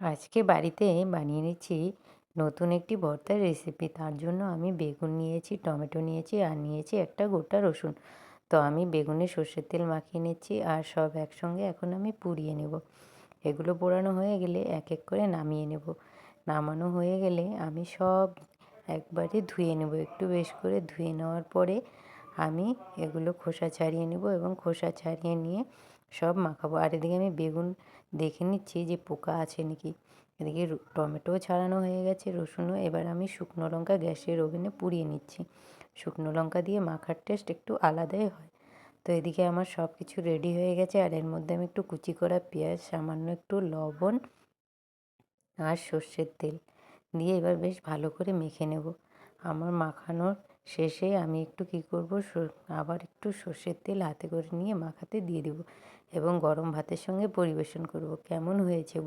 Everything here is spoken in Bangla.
আজকে বাড়িতে বানিয়ে নিচ্ছি নতুন একটি ভর্তার রেসিপি। তার জন্য আমি বেগুন নিয়েছি, টমেটো নিয়েছি আর নিয়েছি একটা গোটা রসুন। তো আমি বেগুনে সর্ষের তেল মাখিয়ে নিচ্ছি আর সব একসঙ্গে এখন আমি পুড়িয়ে নেব। এগুলো পোড়ানো হয়ে গেলে এক এক করে নামিয়ে নেব। নামানো হয়ে গেলে আমি সব একবারে ধুয়ে নেব। একটু বেশ করে ধুয়ে নেওয়ার পরে আমি এগুলো খোসা ছাড়িয়ে নেব এবং খোসা ছাড়িয়ে নিয়ে সব মাখাবো। আর এদিকে আমি বেগুন দেখে নিচ্ছি যে পোকা আছে নাকি। এদিকে টমেটোও ছাড়ানো হয়ে গেছে, রসুনও। এবার আমি শুকনো লঙ্কা গ্যাসের ওভেনে পুড়িয়ে নিচ্ছি। শুকনো লঙ্কা দিয়ে মাখার টেস্ট একটু আলাদাই হয়। তো এদিকে আমার সব কিছু রেডি হয়ে গেছে আর এর মধ্যে আমি একটু কুচি করা পেঁয়াজ, সামান্য একটু লবণ আর সর্ষের তেল দিয়ে এবার বেশ ভালো করে মেখে নেব। আমার মাখানোর শেষে আমি একটু কী করব, আবার একটু সর্ষের তেল হাতে করে নিয়ে মাখাতে দিয়ে দেবো এবং গরম ভাতের সঙ্গে পরিবেশন করব। কেমন হয়েছে